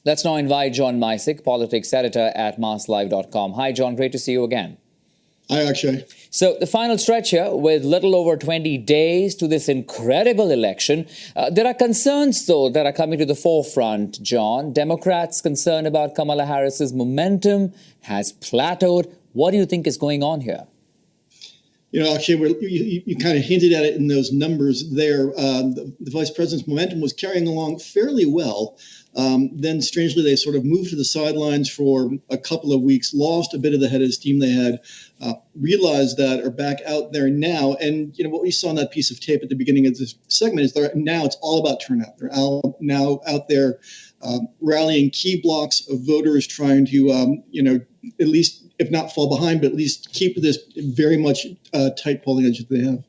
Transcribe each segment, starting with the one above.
Let's now invite John Micek, politics editor at masslive.com. Hi, John. Great to see you again. Hi, Akshay. So the final stretch here, with little over 20 days to this incredible election. There are concerns, though, that are coming to the forefront, John. Democrats concerned about Kamala Harris's momentum has plateaued. What do you think is going on here? You know, Akshay, you kind of hinted at it in those numbers there. The vice president's momentum was carrying along fairly well. Then, strangely, they sort of moved to the sidelines for a couple of weeks, lost a bit of the head of steam they had, realized that, are back out there now. And, you know, what we saw in that piece of tape at the beginning of this segment is now it's all about turnout. They're now out there rallying key blocks of voters, trying to, at least, if not fall behind, but at least keep this very much tight polling edge that they have.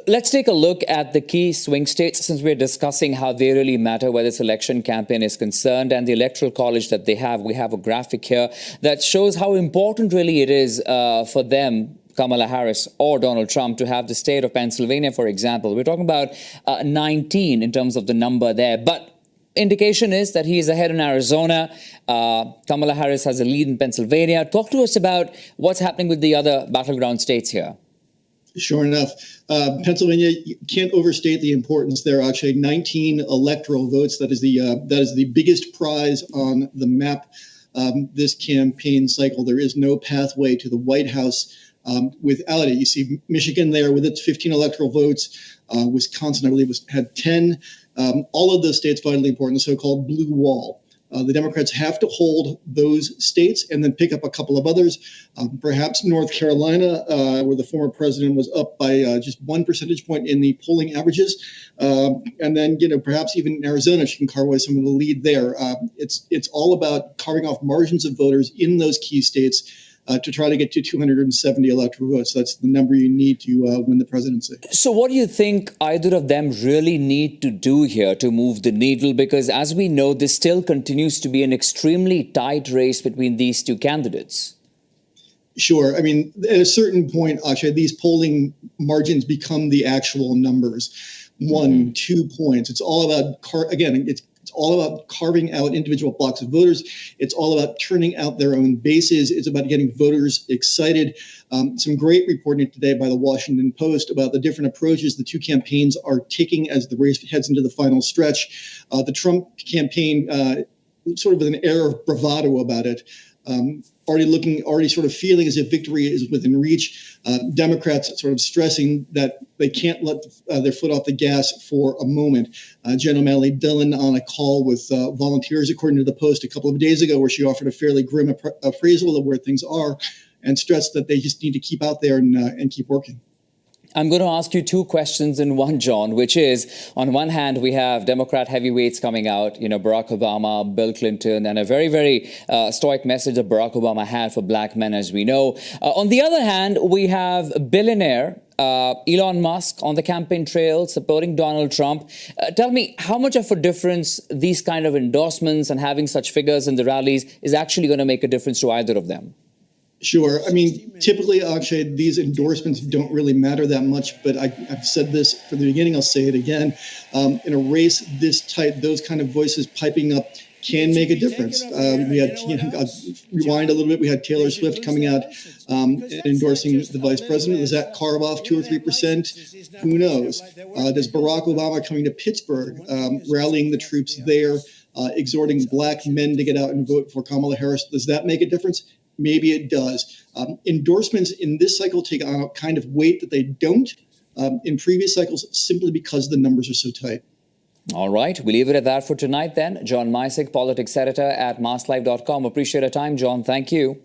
Let's take a look at the key swing states, since we're discussing how they really matter where this election campaign is concerned, and the electoral college that they have. We have a graphic here that shows how important really it is for them, Kamala Harris or Donald Trump, to have the state of Pennsylvania, for example. We're talking about 19 in terms of the number there, but indication is that he is ahead in Arizona. Kamala Harris has a lead in Pennsylvania. Talk to us about what's happening with the other battleground states here. Sure enough. Pennsylvania, you can't overstate the importance there, Akshay. 19 electoral votes. That is the biggest prize on the map this campaign cycle. There is no pathway to the White House without it. You see Michigan there with its 15 electoral votes. Wisconsin, I believe, had 10. All of those states vitally important, the so-called blue wall. The Democrats have to hold those states and then pick up a couple of others, perhaps North Carolina, where the former president was up by just 1 percentage point in the polling averages. And then, perhaps even in Arizona, she can carve away some of the lead there. It's all about carving off margins of voters in those key states to try to get to 270 electoral votes. That's the number you need to win the presidency. So what do you think either of them really need to do here to move the needle? Because as we know, this still continues to be an extremely tight race between these two candidates. Sure. I mean, at a certain point, Akshay, these polling margins become the actual numbers. 1, 2 points. It's all about, it's all about carving out individual blocks of voters. It's all about turning out their own bases. It's about getting voters excited. Some great reporting today by the Washington Post about the different approaches the two campaigns are taking as the race heads into the final stretch. The Trump campaign, sort of with an air of bravado about it, already sort of feeling as if victory is within reach. Democrats sort of stressing that they can't let their foot off the gas for a moment. Jen O'Malley Dillon on a call with volunteers, according to the Post, a couple of days ago, where she offered a fairly grim appraisal of where things are and stressed that they just need to keep out there and keep working. I'm going to ask you two questions in one, John, which is, on one hand, we have Democrat heavyweights coming out, Barack Obama, Bill Clinton, and a very, very stoic message that Barack Obama had for black men, as we know. On the other hand, we have billionaire Elon Musk on the campaign trail supporting Donald Trump. Tell me, how much of a difference these kind of endorsements and having such figures in the rallies is actually going to make a difference to either of them? Sure. I mean, typically, Akshay, these endorsements don't really matter that much, but I've said this from the beginning, I'll say it again. In a race this tight, those kind of voices piping up can make a difference. We had, rewind a little bit, we had Taylor Swift coming out endorsing the vice president. Does that carve off 2 or 3%? Who knows? Does Barack Obama coming to Pittsburgh, rallying the troops there, exhorting black men to get out and vote for Kamala Harris, does that make a difference? Maybe it does. Endorsements in this cycle take on a kind of weight that they don't in previous cycles, simply because the numbers are so tight. All right. We leave it at that for tonight then. John Micek, politics editor at masslive.com. Appreciate your time, John. Thank you.